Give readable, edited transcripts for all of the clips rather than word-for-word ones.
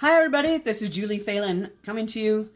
Hi, everybody. This is Julie Phelan coming to you.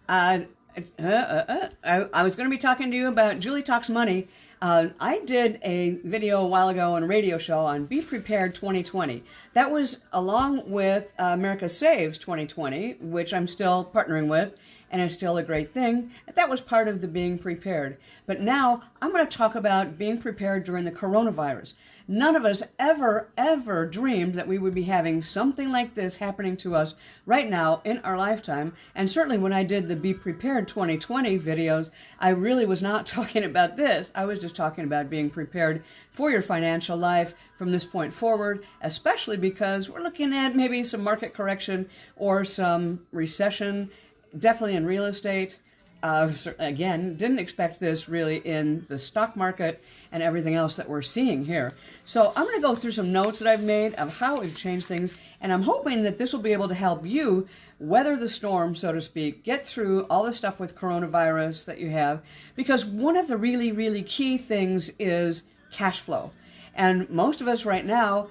I was going to be talking to you about Julie Talks Money. I did a video a while ago on a radio show on Be Prepared 2020. That was along with America Saves 2020, which I'm still partnering with, and it's still a great thing. That was part of the being prepared. But now I'm going to talk about being prepared during the coronavirus. None of us ever dreamed that we would be having something like this happening to us right now in our lifetime. And certainly when I did the Be Prepared 2020 videos, I really was not talking about this. I was just talking about being prepared for your financial life from this point forward, especially because we're looking at maybe some market correction or some recession, definitely in real estate. Again, didn't expect this really in the stock market and everything else that we're seeing here. So I'm going to go through some notes that I've made of how we've changed things, and I'm hoping that this will be able to help you weather the storm, so to speak, get through all the stuff with coronavirus that you have, because one of the really key things is cash flow. And most of us right now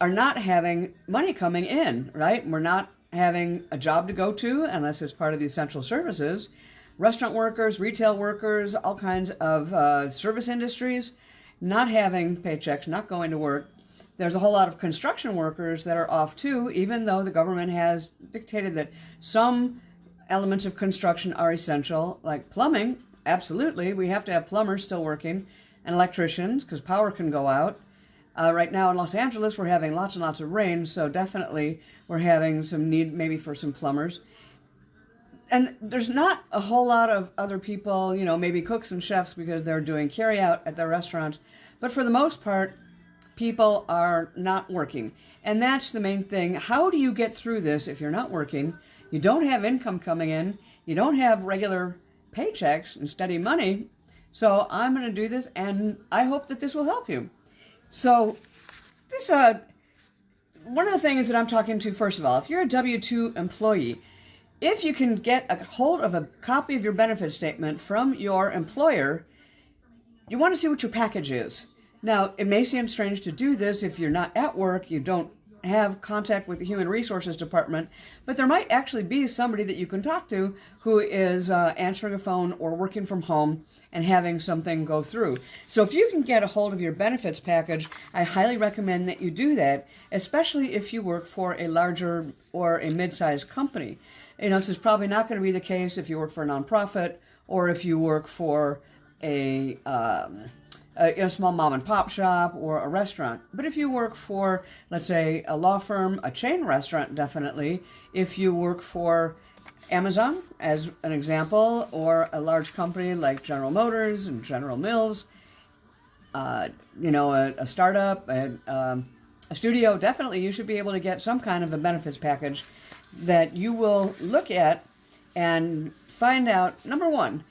are not having money coming in, right? We're not having a job to go to unless it's part of the essential services. Restaurant workers, retail workers, all kinds of service industries, not having paychecks, not going to work. There's a whole lot of construction workers that are off too, even though the government has dictated that some elements of construction are essential, like plumbing. Absolutely, we have to have plumbers still working, and electricians, because power can go out. Right now in Los Angeles, we're having lots and lots of rain, so definitely we're having some need maybe for some plumbers. And there's not a whole lot of other people, you know, maybe cooks and chefs because they're doing carry out at their restaurants. But for the most part, people are not working. And that's the main thing. How do you get through this if you're not working? You don't have income coming in. You don't have regular paychecks and steady money. So I'm going to do this, and I hope that this will help you. So this, one of the things that I'm talking to, first of all, if you're a W-2 employee, if you can get a hold of a copy of your benefit statement from your employer, you want to see what your package is. Now, it may seem strange to do this if you're not at work, you don't have contact with the Human Resources Department, but there might actually be somebody that you can talk to who is answering a phone or working from home and having something go through. So if you can get a hold of your benefits package, I highly recommend that you do that, especially if you work for a larger or a mid-sized company. You know, this is probably not going to be the case if you work for a nonprofit or if you work for a small mom and pop shop or a restaurant. But if you work for, let's say, a law firm, a chain restaurant, definitely. If you work for Amazon, as an example, or a large company like General Motors and General Mills, a startup, a studio, definitely you should be able to get some kind of a benefits package that you will look at and find out, number one,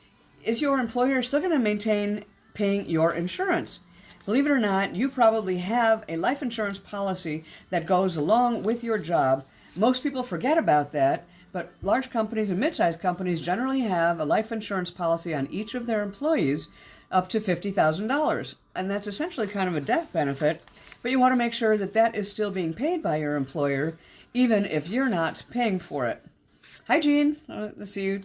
is your employer still going to maintain paying your insurance? Believe it or not, you probably have a life insurance policy that goes along with your job. Most people forget about that, but large companies and mid-sized companies generally have a life insurance policy on each of their employees up to $50,000. And that's essentially kind of a death benefit, but you want to make sure that that is still being paid by your employer, even if you're not paying for it. Hi, Jean. Let's see you.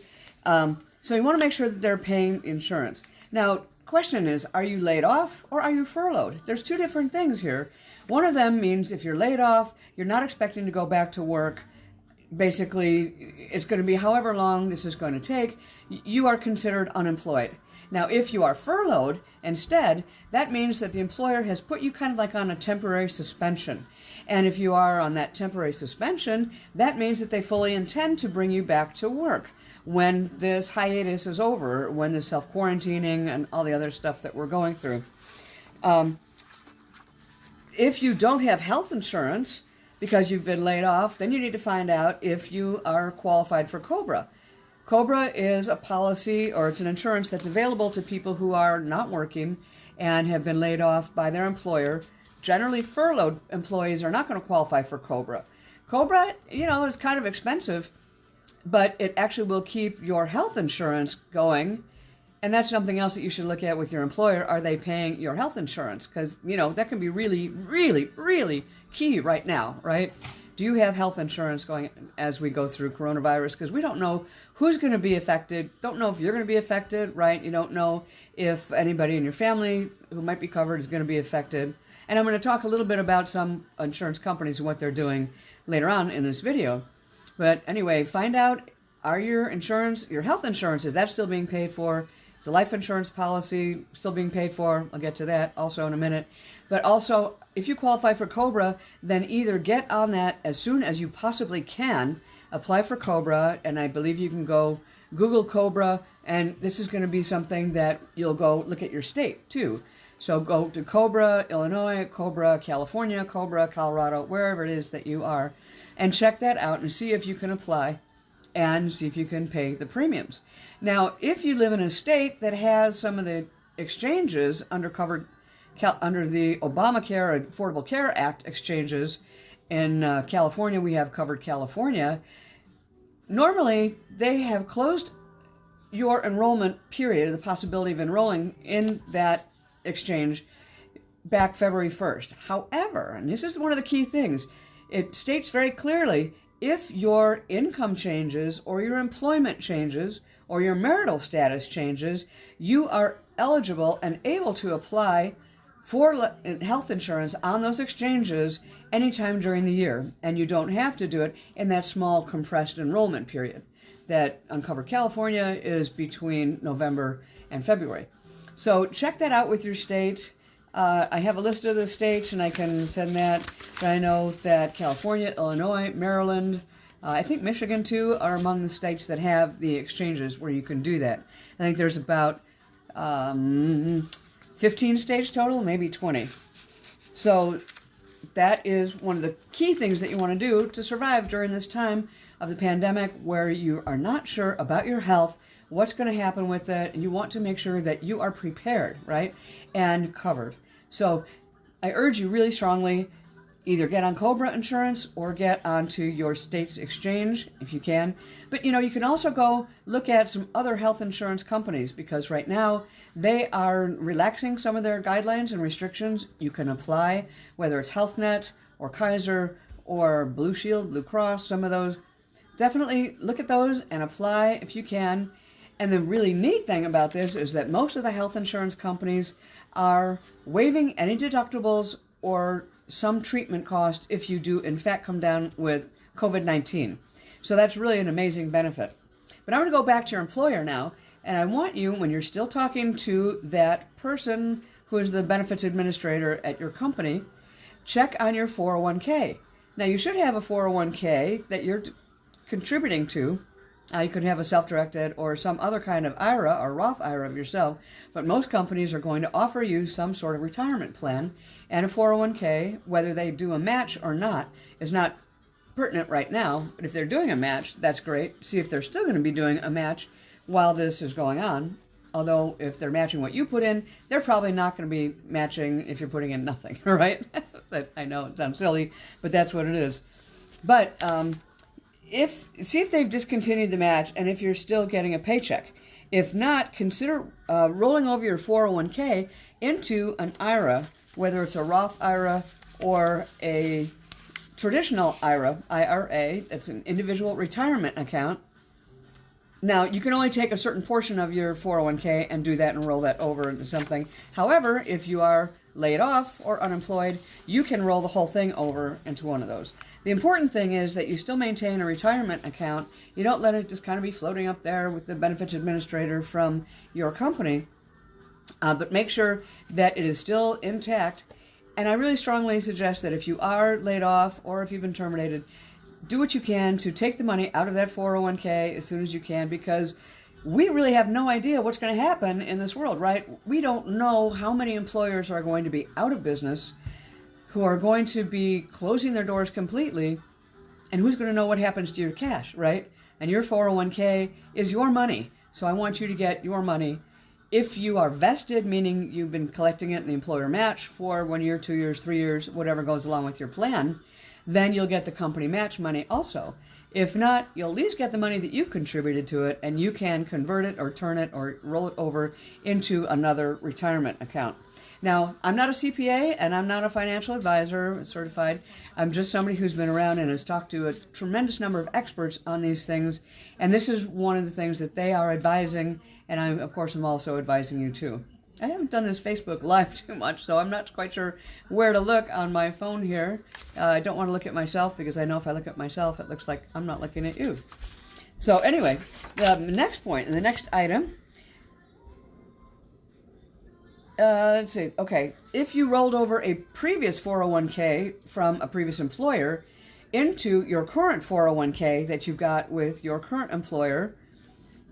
So you want to make sure that they're paying insurance. Now, question is, are you laid off or are you furloughed? There's two different things here. One of them means if you're laid off, you're not expecting to go back to work. Basically, it's going to be however long this is going to take. You are considered unemployed. Now, if you are furloughed instead, that means that the employer has put you kind of like on a temporary suspension. And if you are on that temporary suspension, that means that they fully intend to bring you back to work when this hiatus is over, when the self-quarantining and all the other stuff that we're going through. If you don't have health insurance because you've been laid off, then you need to find out if you are qualified for COBRA. COBRA is a policy, or it's an insurance that's available to people who are not working and have been laid off by their employer. Generally, furloughed employees are not going to qualify for COBRA. COBRA, is kind of expensive, but it actually will keep your health insurance going. And that's something else that you should look at with your employer. Are they paying your health insurance? Because, that can be really, really, really key right now, right? Do you have health insurance going as we go through coronavirus? Because we don't know who's going to be affected. Don't know if you're going to be affected, right? You don't know if anybody in your family who might be covered is going to be affected. And I'm going to talk a little bit about some insurance companies and what they're doing later on in this video. But anyway, find out, are your health insurance, is that still being paid for? Is a life insurance policy still being paid for? I'll get to that also in a minute. But also, if you qualify for COBRA, then either get on that as soon as you possibly can, apply for COBRA, and I believe you can go Google COBRA, and this is going to be something that you'll go look at your state too. So go to COBRA, Illinois, COBRA, California, COBRA, Colorado, wherever it is that you are, and check that out and see if you can apply and see if you can pay the premiums. Now, if you live in a state that has some of the exchanges under the Obamacare Affordable Care Act exchanges, in California we have Covered California, normally they have closed your enrollment period, the possibility of enrolling in that exchange, back February 1st. However, and this is one of the key things, it states very clearly, if your income changes or your employment changes or your marital status changes, you are eligible and able to apply for health insurance on those exchanges anytime during the year. And you don't have to do it in that small compressed enrollment period that Uncovered California is between November and February. So check that out with your state. I have a list of the states, and I can send that. But I know that California, Illinois, Maryland, I think Michigan too, are among the states that have the exchanges where you can do that. I think there's about 15 states total, maybe 20. So that is one of the key things that you want to do to survive during this time of the pandemic, where you are not sure about your health, what's going to happen with it, and you want to make sure that you are prepared, right, and covered. So I urge you really strongly, either get on COBRA insurance or get onto your state's exchange if you can. But you can also go look at some other health insurance companies, because right now they are relaxing some of their guidelines and restrictions. You can apply, whether it's Health Net or Kaiser or Blue Shield, Blue Cross, some of those. Definitely look at those and apply if you can. And the really neat thing about this is that most of the health insurance companies are waiving any deductibles or some treatment cost if you do in fact come down with COVID-19. So that's really an amazing benefit. But I'm going to go back to your employer now, and I want you, when you're still talking to that person who is the benefits administrator at your company, check on your 401k. Now, you should have a 401k that you're contributing to. You could have a self-directed or some other kind of IRA or Roth IRA of yourself, but most companies are going to offer you some sort of retirement plan, and a 401k, whether they do a match or not, is not pertinent right now. But if they're doing a match, that's great. See if they're still going to be doing a match while this is going on. Although if they're matching what you put in, they're probably not going to be matching if you're putting in nothing, right? I know it sounds silly, but that's what it is. But see if they've discontinued the match and if you're still getting a paycheck. If not, consider rolling over your 401k into an IRA, whether it's a Roth IRA or a traditional IRA, IRA, that's an individual retirement account. Now, you can only take a certain portion of your 401k and do that and roll that over into something. However, if you are laid off or unemployed, you can roll the whole thing over into one of those. The important thing is that you still maintain a retirement account. You don't let it just kind of be floating up there with the benefits administrator from your company, but make sure that it is still intact. And I really strongly suggest that if you are laid off or if you've been terminated, do what you can to take the money out of that 401k as soon as you can, because we really have no idea what's going to happen in this world, right? We don't know how many employers are going to be out of business, who are going to be closing their doors completely, and who's going to know what happens to your cash, right? And your 401k is your money, so I want you to get your money. If you are vested, meaning you've been collecting it in the employer match for 1 year, 2 years, 3 years, whatever goes along with your plan, then you'll get the company match money also. If not, you'll at least get the money that you've contributed to it, and you can convert it or turn it or roll it over into another retirement account. Now, I'm not a CPA and I'm not a financial advisor certified. I'm just somebody who's been around and has talked to a tremendous number of experts on these things. And this is one of the things that they are advising. And I, of course, am also advising you too. I haven't done this Facebook Live too much, so I'm not quite sure where to look on my phone here. I don't want to look at myself because I know if I look at myself, it looks like I'm not looking at you. So anyway, the next point, the next item, let's see, okay, if you rolled over a previous 401k from a previous employer into your current 401k that you've got with your current employer,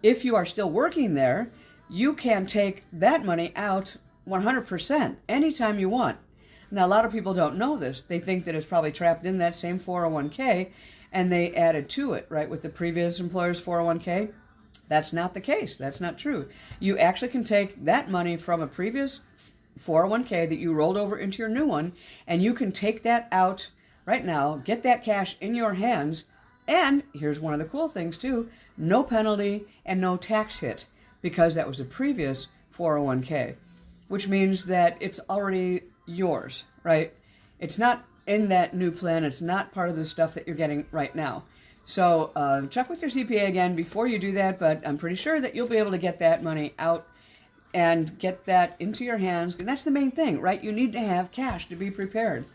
if you are still working there, you can take that money out 100% anytime you want. Now, a lot of people don't know this. They think that it's probably trapped in that same 401k, and they added to it, right, with the previous employer's 401k. That's not the case. That's not true. You actually can take that money from a previous 401k that you rolled over into your new one, and you can take that out right now, get that cash in your hands, and here's one of the cool things too, no penalty and no tax hit, because that was a previous 401k, which means that it's already yours, right? It's not in that new plan. It's not part of the stuff that you're getting right now. So check with your CPA again before you do that, but I'm pretty sure that you'll be able to get that money out and get that into your hands. And that's the main thing, right? You need to have cash to be prepared.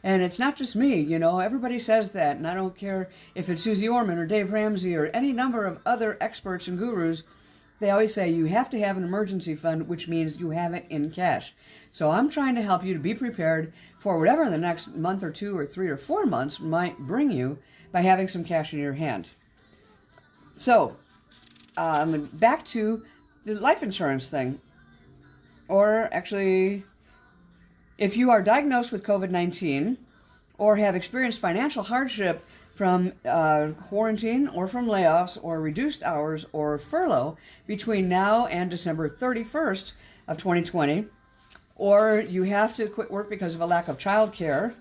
And it's not just me, you know, everybody says that, and I don't care if it's Susie Orman or Dave Ramsey or any number of other experts and gurus. They always say you have to have an emergency fund, which means you have it in cash. So I'm trying to help you to be prepared for whatever the next month or 2 or 3 or 4 months might bring you by having some cash in your hand. So back to the life insurance thing. Or actually, if you are diagnosed with COVID-19 or have experienced financial hardship from quarantine or from layoffs or reduced hours or furlough between now and December 31st of 2020, or you have to quit work because of a lack of child care,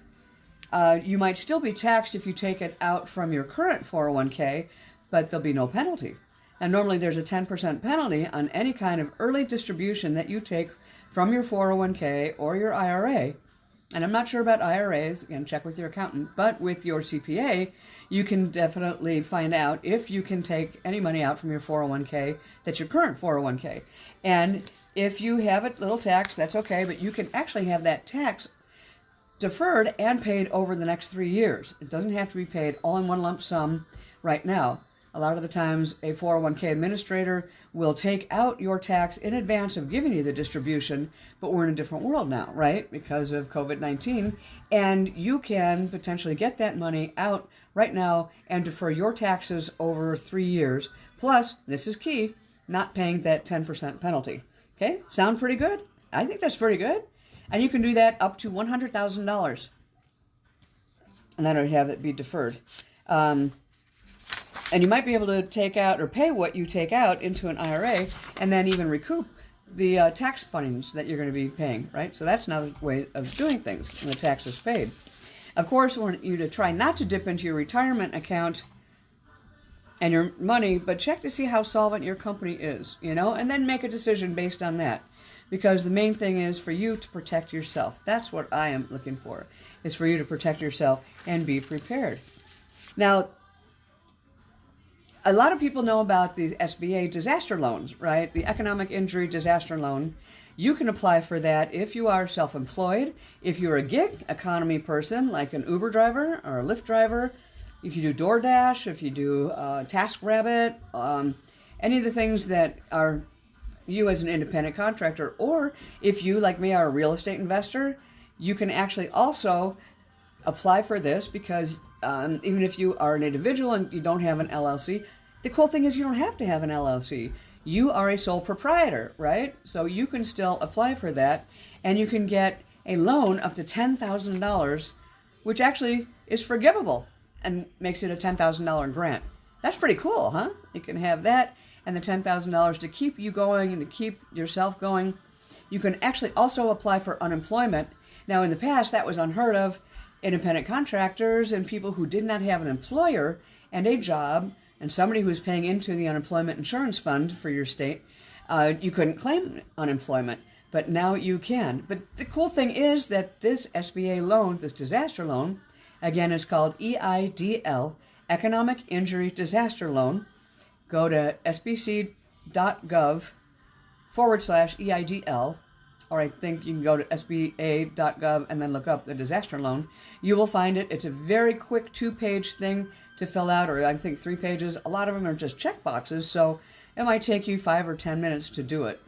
you might still be taxed if you take it out from your current 401k, but there'll be no penalty. And normally there's a 10% penalty on any kind of early distribution that you take from your 401k or your IRA. And I'm not sure about IRAs, again, check with your accountant, but with your CPA, you can definitely find out if you can take any money out from your 401k that's your current 401k. And if you have a little tax, that's okay, but you can actually have that tax deferred and paid over the next 3 years. It doesn't have to be paid all in one lump sum right now. A lot of the times, a 401k administrator will take out your tax in advance of giving you the distribution, but we're in a different world now, right, because of COVID-19, and you can potentially get that money out right now and defer your taxes over 3 years, plus, this is key, not paying that 10% penalty. Okay, sound pretty good? I think that's pretty good. And you can do that up to $100,000, and then I would have it be deferred. And you might be able to take out or pay what you take out into an IRA and then even recoup the tax fundings that you're going to be paying, right? So that's another way of doing things, and the tax is paid. Of course, I want you to try not to dip into your retirement account and your money, but check to see how solvent your company is, you know, and then make a decision based on that. Because the main thing is for you to protect yourself. That's what I am looking for, is for you to protect yourself and be prepared. Now, a lot of people know about the SBA disaster loans, right? The Economic Injury Disaster Loan. You can apply for that if you are self-employed, if you're a gig economy person like an Uber driver or a Lyft driver, if you do DoorDash, if you do TaskRabbit, any of the things that are you as an independent contractor, or if you, like me, are a real estate investor, you can actually also apply for this because even if you are an individual and you don't have an LLC, the cool thing is you don't have to have an LLC. You are a sole proprietor, right? So you can still apply for that, and you can get a loan up to $10,000, which actually is forgivable and makes it a $10,000 grant. That's pretty cool, huh? You can have that and the $10,000 to keep you going and to keep yourself going. You can actually also apply for unemployment. Now, in the past, that was unheard of. Independent contractors and people who did not have an employer and a job and somebody who was paying into the unemployment insurance fund for your state, you couldn't claim unemployment. but now you can. But the cool thing is that this SBA loan, this disaster loan, again, it's called EIDL, Economic Injury Disaster Loan. Go to sbc.gov/EIDL, or I think you can go to sba.gov and then look up the disaster loan. You will find it. It's a very quick 2-page thing to fill out, or I think 3 pages. A lot of them are just check boxes, so it might take you 5 or 10 minutes to do it.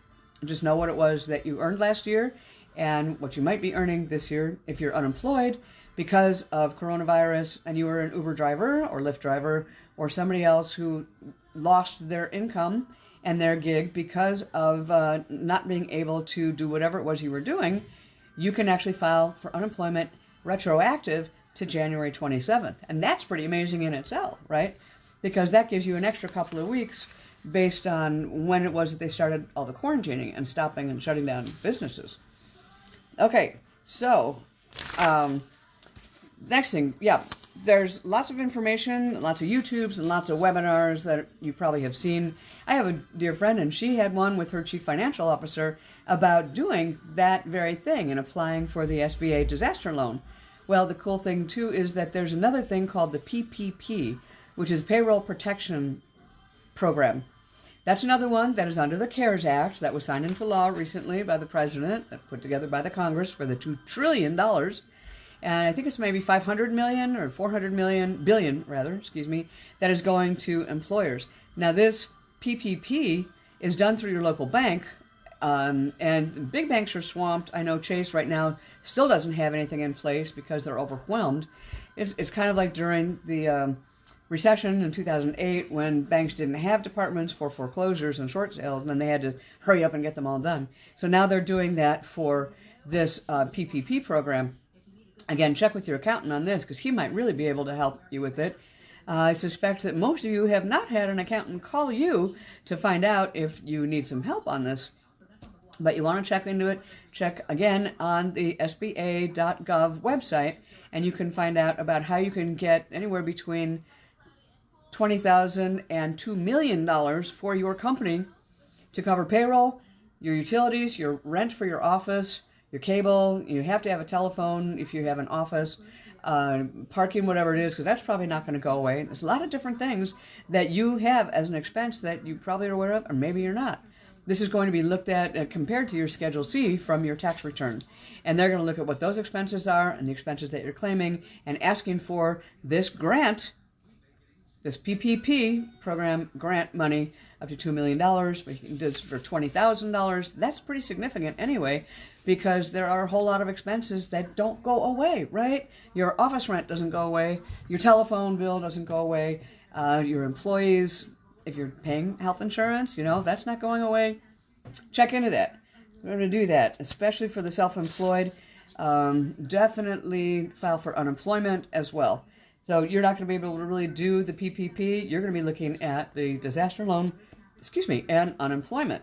Just know what it was that you earned last year and what you might be earning this year if you're unemployed because of coronavirus and you were an Uber driver or Lyft driver or somebody else who lost their income and their gig because of not being able to do whatever it was you were doing. You can actually file for unemployment retroactive to January 27th. And that's pretty amazing in itself, right? Because that gives you an extra couple of weeks based on when it was that they started all the quarantining and stopping and shutting down businesses. Okay, so next thing, there's lots of information, lots of YouTubes and lots of webinars that you probably have seen. I have a dear friend, and she had one with her chief financial officer about doing that very thing and applying for the SBA disaster loan. Well, the cool thing, too, is that there's another thing called the PPP, which is Payroll Protection Program. That's another one that is under the CARES Act that was signed into law recently by the president, put together by the Congress for the $2 trillion. And I think it's maybe 500 million or 400 billion, that is going to employers. Now, this PPP is done through your local bank, and big banks are swamped. I know Chase right now still doesn't have anything in place because they're overwhelmed. It's kind of like during the recession in 2008 when banks didn't have departments for foreclosures and short sales, and then they had to hurry up and get them all done. So now they're doing that for this PPP program. Again, check with your accountant on this because he might really be able to help you with it. I suspect that most of you have not had an accountant call you to find out if you need some help on this. But you want to check into it. Check again on the SBA.gov website, and you can find out about how you can get anywhere between $20,000 and $2 million for your company to cover payroll, your utilities, your rent for your office, your cable. You have to have a telephone if you have an office, parking, whatever it is, because that's probably not going to go away. There's a lot of different things that you have as an expense that you probably are aware of, or maybe you're not. This is going to be looked at compared to your Schedule C from your tax return. And they're going to look at what those expenses are and the expenses that you're claiming and asking for this grant, this PPP program grant money up to $2 million, but you can do this for $20,000. That's pretty significant anyway, because there are a whole lot of expenses that don't go away, right? Your office rent doesn't go away. Your telephone bill doesn't go away. Your employees, if you're paying health insurance, that's not going away. Check into that. We're going to do that, especially for the self-employed. Definitely file for unemployment as well. So you're not going to be able to really do the PPP. You're going to be looking at the disaster loan, and unemployment.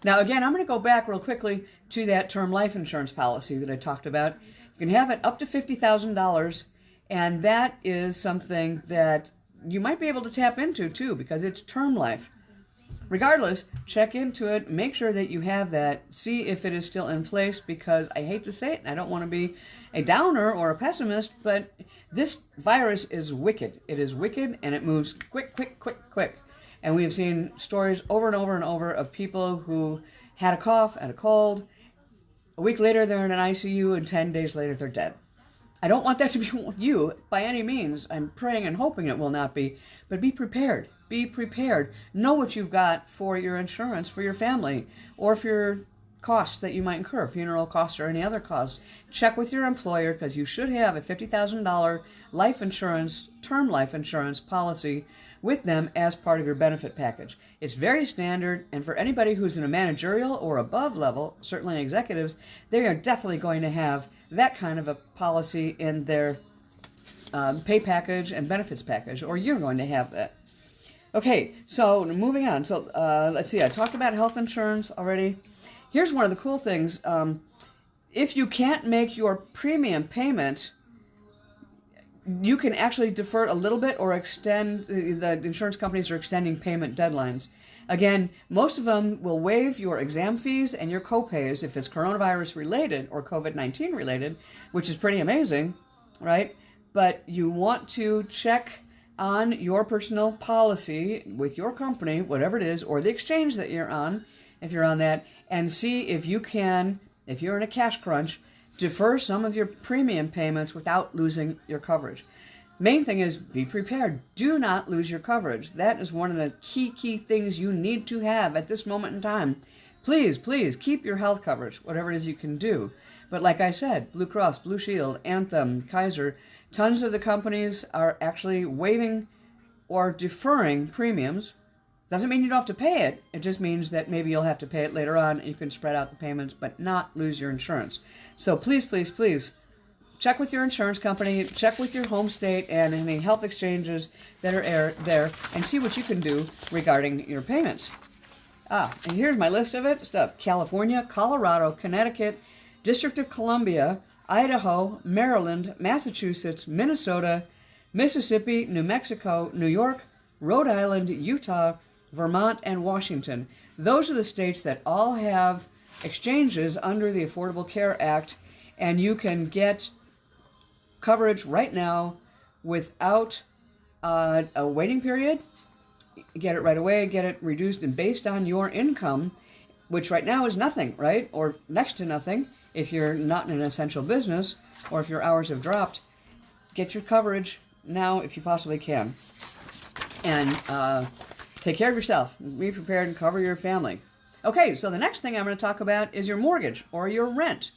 Now, again, I'm going to go back real quickly to that term life insurance policy that I talked about. You can have it up to $50,000, and that is something that you might be able to tap into, too, because it's term life. Regardless, check into it. Make sure that you have that. See if it is still in place, because I hate to say it, and I don't want to be a downer or a pessimist, but this virus is wicked. It is wicked, and it moves quick. And we have seen stories over and over and over of people who had a cough, had a cold. A week later, they're in an ICU, and 10 days later, they're dead. I don't want that to be you by any means. I'm praying and hoping it will not be. But be prepared. Be prepared. Know what you've got for your insurance for your family, or for your costs that you might incur, funeral costs or any other costs. Check with your employer, because you should have a $50,000 life insurance, term life insurance policy with them as part of your benefit package. It's very standard, and for anybody who's in a managerial or above level, certainly executives, they are definitely going to have that kind of a policy in their pay package and benefits package, or you're going to have that. Okay, so moving on. So let's see, I talked about health insurance already. Here's one of the cool things. If you can't make your premium payment, you can actually defer a little bit or extend, the insurance companies are extending payment deadlines. Again, most of them will waive your exam fees and your copays if it's coronavirus related or COVID-19 related, which is pretty amazing, right? But you want to check on your personal policy with your company, whatever it is, or the exchange that you're on, if you're on that, and see if you can, if you're in a cash crunch, defer some of your premium payments without losing your coverage. Main thing is be prepared. Do not lose your coverage. That is one of the key things you need to have at this moment in time. Please keep your health coverage, whatever it is you can do. But like I said, Blue Cross, Blue Shield, Anthem, Kaiser, tons of the companies are actually waiving or deferring premiums. Doesn't mean you don't have to pay it. It just means that maybe you'll have to pay it later on and you can spread out the payments but not lose your insurance. So please, check with your insurance company, check with your home state and any health exchanges that are there, and see what you can do regarding your payments. And here's my list of it. Stuff: California, Colorado, Connecticut, District of Columbia, Idaho, Maryland, Massachusetts, Minnesota, Mississippi, New Mexico, New York, Rhode Island, Utah, Vermont, and Washington. Those are the states that all have exchanges under the Affordable Care Act, and you can get coverage right now without a waiting period. Get it right away, get it reduced and based on your income, which right now is nothing, right? Or next to nothing if you're not in an essential business or if your hours have dropped. Get your coverage now if you possibly can. And take care of yourself. Be prepared and cover your family. Okay, so the next thing I'm going to talk about is your mortgage or your rent.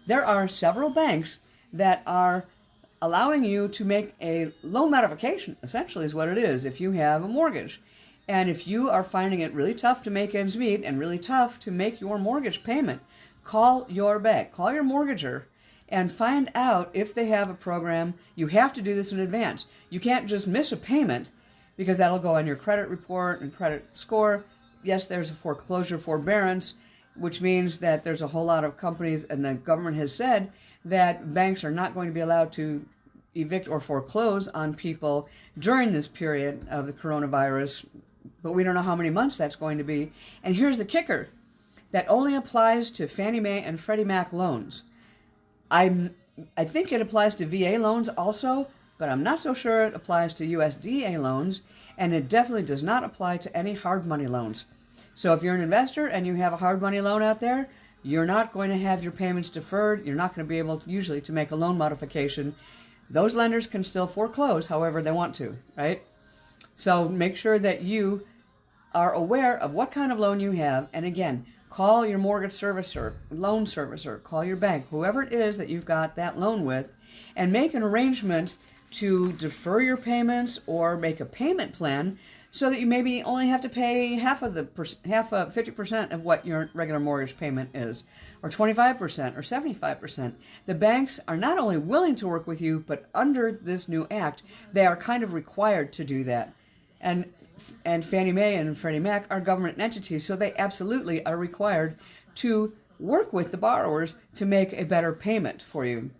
There are several banks that are allowing you to make a loan modification, essentially is what it is, if you have a mortgage. And if you are finding it really tough to make ends meet and really tough to make your mortgage payment, call your bank, call your mortgager, and find out if they have a program. You have to do this in advance. You can't just miss a payment because that'll go on your credit report and credit score. Yes, there's a foreclosure forbearance, which means that there's a whole lot of companies, and the government has said that banks are not going to be allowed to evict or foreclose on people during this period of the coronavirus, but we don't know how many months that's going to be. And here's the kicker: that only applies to Fannie Mae and Freddie Mac loans. I think it applies to VA loans also, but I'm not so sure it applies to USDA loans, and it definitely does not apply to any hard money loans. So if you're an investor and you have a hard money loan out there, you're not going to have your payments deferred. You're not going to be able to usually to make a loan modification. Those lenders can still foreclose however they want to, right? So make sure that you are aware of what kind of loan you have. And again, call your mortgage servicer, loan servicer, call your bank, whoever it is that you've got that loan with, and make an arrangement to defer your payments or make a payment plan so that you maybe only have to pay half of 50% of what your regular mortgage payment is, or 25% or 75%. The banks are not only willing to work with you, but under this new act, they are kind of required to do that. And Fannie Mae and Freddie Mac are government entities, so they absolutely are required to work with the borrowers to make a better payment for you.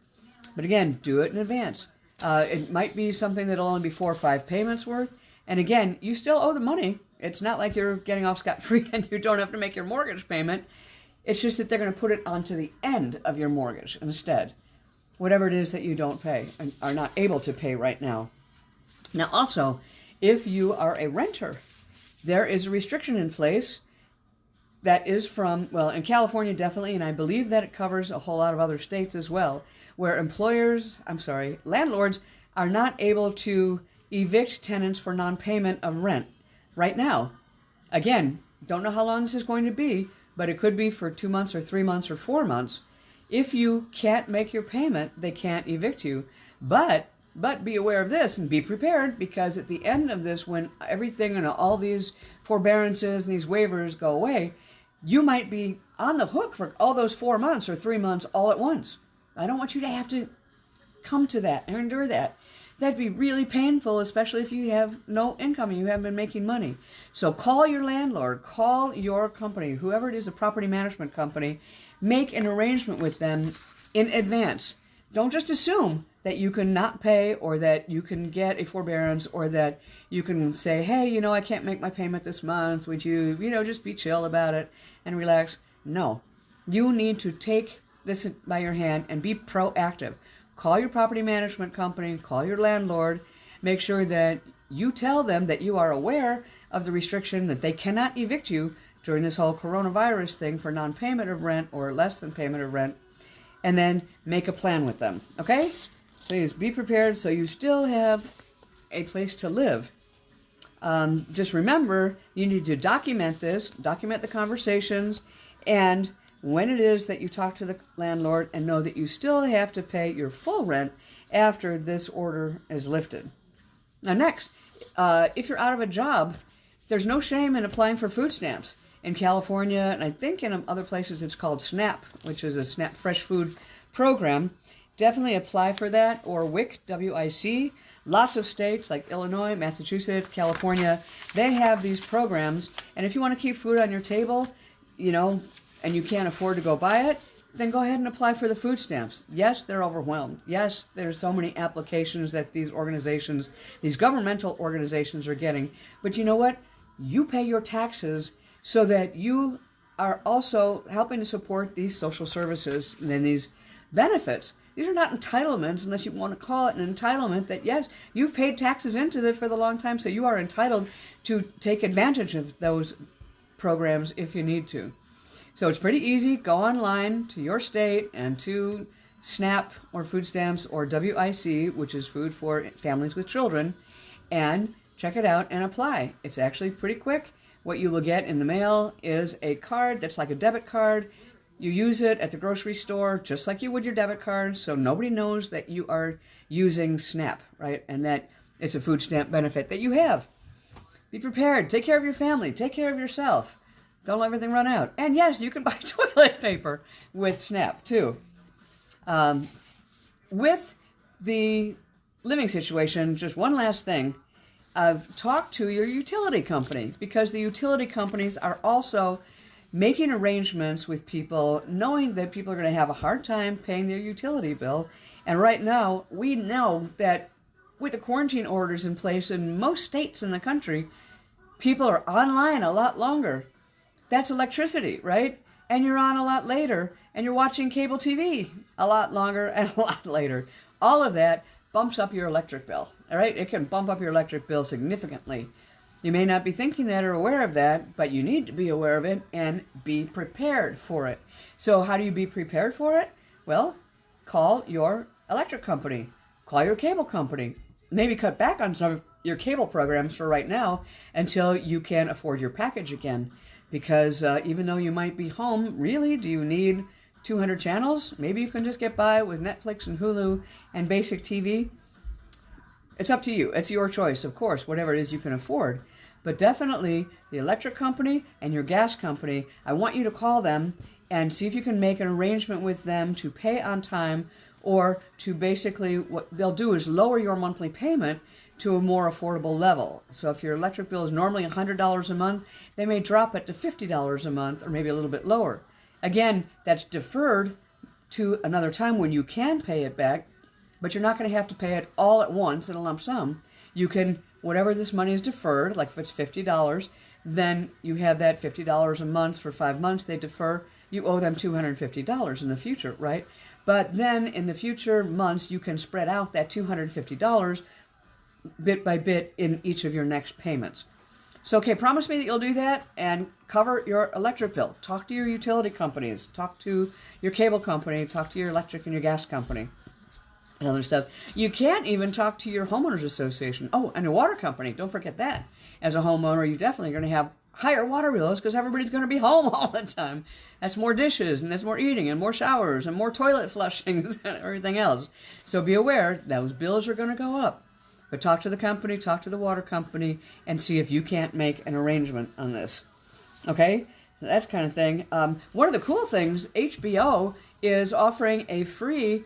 But again, do it in advance. It might be something that'll only be 4 or 5 payments worth. And again, you still owe the money. It's not like you're getting off scot-free and you don't have to make your mortgage payment. It's just that they're going to put it onto the end of your mortgage instead. Whatever it is that you don't pay and are not able to pay right now. Now also, if you are a renter, there is a restriction in place that is from, well, in California definitely, and I believe that it covers a whole lot of other states as well, where landlords are not able to evict tenants for non-payment of rent right now. Again, don't know how long this is going to be, but it could be for 2 months or 3 months or 4 months. If you can't make your payment, they can't evict you. But be aware of this and be prepared, because at the end of this, when everything and all these forbearances and these waivers go away, you might be on the hook for all those 4 months or 3 months all at once. I don't want you to have to come to that or endure that. That'd be really painful, especially if you have no income and you haven't been making money. So call your landlord, call your company, whoever it is, a property management company, make an arrangement with them in advance. don't just assume that you can not pay or that you can get a forbearance or that you can say, hey, you know, I can't make my payment this month. Would you, you know, just be chill about it and relax? No. You need to take this by your hand and be proactive. Call your property management company, call your landlord, make sure that you tell them that you are aware of the restriction that they cannot evict you during this whole coronavirus thing for non-payment of rent or less than payment of rent, and then make a plan with them, okay? Please be prepared so you still have a place to live. Just remember, you need to document this, document the conversations, and when it is that you talk to the landlord and know that you still have to pay your full rent after this order is lifted. Now next, if you're out of a job, there's no shame in applying for food stamps. In California, and I think in other places it's called SNAP, which is a SNAP Fresh Food Program. Definitely apply for that, or WIC, W-I-C. Lots of states like Illinois, Massachusetts, California, they have these programs. And if you want to keep food on your table, you know, and you can't afford to go buy it, then go ahead and apply for the food stamps. Yes, they're overwhelmed. Yes, there's so many applications that these organizations, these governmental organizations are getting. But you know what? You pay your taxes so that you are also helping to support these social services and these benefits. These are not entitlements unless you want to call it an entitlement that, yes, you've paid taxes into it for the long time, so you are entitled to take advantage of those programs if you need to. So it's pretty easy. Go online to your state and to SNAP or food stamps or WIC, which is food for families with children, and check it out and apply. It's actually pretty quick. What you will get in the mail is a card that's like a debit card. You use it at the grocery store just like you would your debit card, so nobody knows that you are using SNAP, right? And that it's a food stamp benefit that you have. Be prepared. Take care of your family. Take care of yourself. Don't let everything run out. And yes, you can buy toilet paper with SNAP too. With the living situation, just one last thing. Talk to your utility company, because the utility companies are also making arrangements with people, knowing that people are going to have a hard time paying their utility bill. And right now, we know that with the quarantine orders in place in most states in the country, people are online a lot longer. That's electricity, right? And you're on a lot later, and you're watching cable TV a lot longer and a lot later. All of that bumps up your electric bill, all right? It can bump up your electric bill significantly. You may not be thinking that or aware of that, but you need to be aware of it and be prepared for it. So how do you be prepared for it? Well, call your electric company. Call your cable company. Maybe cut back on some of your cable programs for right now until you can afford your package again. Because even though you might be home, really, do you need 200 channels? Maybe you can just get by with Netflix and Hulu and basic TV. It's up to you. It's your choice, of course, whatever it is you can afford. But definitely the electric company and your gas company, I want you to call them and see if you can make an arrangement with them to pay on time, or to basically, what they'll do is lower your monthly payment to a more affordable level. So if your electric bill is normally $100 a month, they may drop it to $50 a month, or maybe a little bit lower. Again, that's deferred to another time when you can pay it back, but you're not going to have to pay it all at once in a lump sum. You can, whatever this money is deferred, like if it's $50, then you have that $50 a month for 5 months. They defer, you owe them $250 in the future, right? But then in the future months, you can spread out that $250 bit by bit in each of your next payments. So, okay, promise me that you'll do that and cover your electric bill. Talk to your utility companies. Talk to your cable company. Talk to your electric and your gas company and other stuff. You can't even talk to your homeowners association. Oh, and your water company. Don't forget that. As a homeowner, you definitely are going to have higher water bills because everybody's going to be home all the time. That's more dishes, and that's more eating, and more showers, and more toilet flushings, and everything else. So be aware, those bills are going to go up. But talk to the company, talk to the water company, and see if you can't make an arrangement on this. Okay? That kind of thing. One of the cool things, HBO is offering a free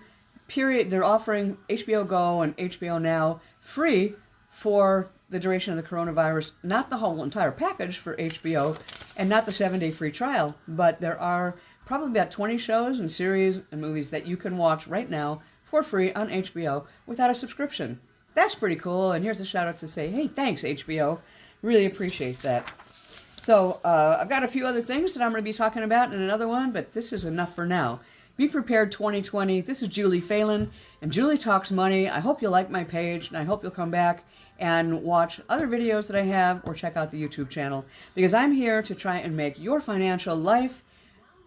period. They're offering HBO Go and HBO Now free for the duration of the coronavirus. Not the whole entire package for HBO, and not the 7-day free trial, but there are probably about 20 shows and series and movies that you can watch right now for free on HBO without a subscription. That's pretty cool, and here's a shout out to say, hey, thanks HBO. Really appreciate that. So I've got a few other things that I'm going to be talking about in another one, but this is enough for now. Be Prepared 2020. This is Julie Phelan, and Julie Talks Money. I hope you like my page, and I hope you'll come back and watch other videos that I have or check out the YouTube channel, because I'm here to try and make your financial life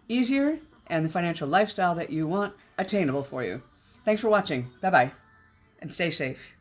easier and the financial lifestyle that you want attainable for you. Thanks for watching. Bye-bye, and stay safe.